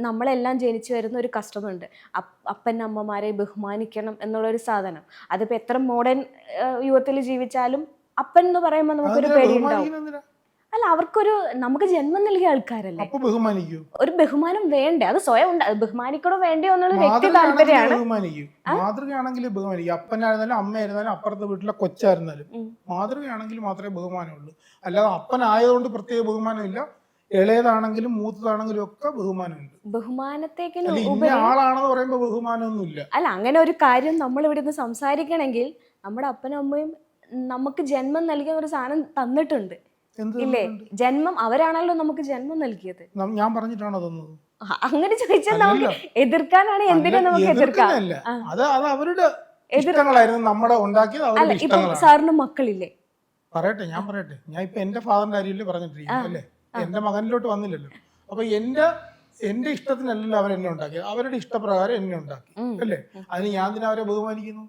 നമ്മളെല്ലാം ജനിച്ചു വരുന്ന ഒരു കസ്റ്റമുണ്ട്, അപ്പൻ അമ്മമാരെ ബഹുമാനിക്കണം എന്നുള്ളൊരു സാധനം. അതിപ്പോൾ എത്ര മോഡേൺ യുഗത്തിൽ ജീവിച്ചാലും അപ്പൻ എന്ന് പറയുമ്പോൾ നമുക്കൊരു പേടിയുണ്ടാവും. അല്ല, അവർക്കൊരു നമുക്ക് ജന്മം നൽകിയ ആൾക്കാരല്ലേ, ഒരു ബഹുമാനം വേണ്ടേ? അത് സ്വയം ബഹുമാനിക്കണോ വേണ്ടയോ എന്നുള്ള വ്യക്തി താല്പര്യമാണ്. മാതൃകയാണെങ്കിൽ ബഹുമാനിക്കും. അപ്പനായിരുന്നാലും അമ്മയായിരുന്നാലും അപ്പുറത്തെ വീട്ടിലെ കൊച്ചായിരുന്നാലും മാതൃകയാണെങ്കിൽ മാത്രമേ ബഹുമാനമുള്ളൂ. അല്ലാതെ അപ്പനായതുകൊണ്ട് പ്രത്യേക ബഹുമാനമില്ല, ഇളയതാണെങ്കിലും മൂത്തതാണെങ്കിലും ഒക്കെ ബഹുമാനമുണ്ട്. ബഹുമാനത്തേക്ക് ആളാണെന്ന് പറയുമ്പോൾ ബഹുമാനമൊന്നുമില്ല. അല്ല, അങ്ങനെ ഒരു കാര്യം നമ്മൾ ഇവിടെ നിന്ന് സംസാരിക്കണമെങ്കിൽ നമ്മുടെ അപ്പനും അമ്മയും നമുക്ക് ജന്മം നൽകിയ ഒരു സാധനം തന്നിട്ടുണ്ട് ഇല്ലേ? ജന്മം, അവരാണല്ലോ നമുക്ക് ജന്മം നൽകിയത്. ഞാൻ പറഞ്ഞിട്ടാണോ തന്നത്? അങ്ങനെ ചോദിച്ചാൽ നമുക്ക് എതിർക്കാനാണ്. എന്തിനാ നമുക്ക് എതിർക്കാം? അത് അവരുടെ ഇഷ്ടങ്ങളായിരുന്നു, നമ്മുടെ ഉണ്ടാക്കിയത് അവരുടെ ഇഷ്ടങ്ങളാണ്. സാറിന് മക്കളില്ലേ? പറയട്ടെ, ഞാൻ പറയട്ടെ. ഞാൻ ഇപ്പൊ എന്റെ ഫാദറിന്റെ കാര്യമല്ലേ പറഞ്ഞിട്ടിരിക്കുന്നു അല്ലേ? എന്റെ മകനിലോട്ട് വന്നില്ലല്ലോ. അപ്പൊ എന്റെ ഇഷ്ടത്തിനല്ലല്ലോ അവരെന്നെ ഉണ്ടാക്കി, അവരുടെ ഇഷ്ടപ്രകാരം എന്നെ ഉണ്ടാക്കി അല്ലേ? അതിന് ഞാൻ തന്നെ അവരെ ബഹുമാനിക്കുന്നു.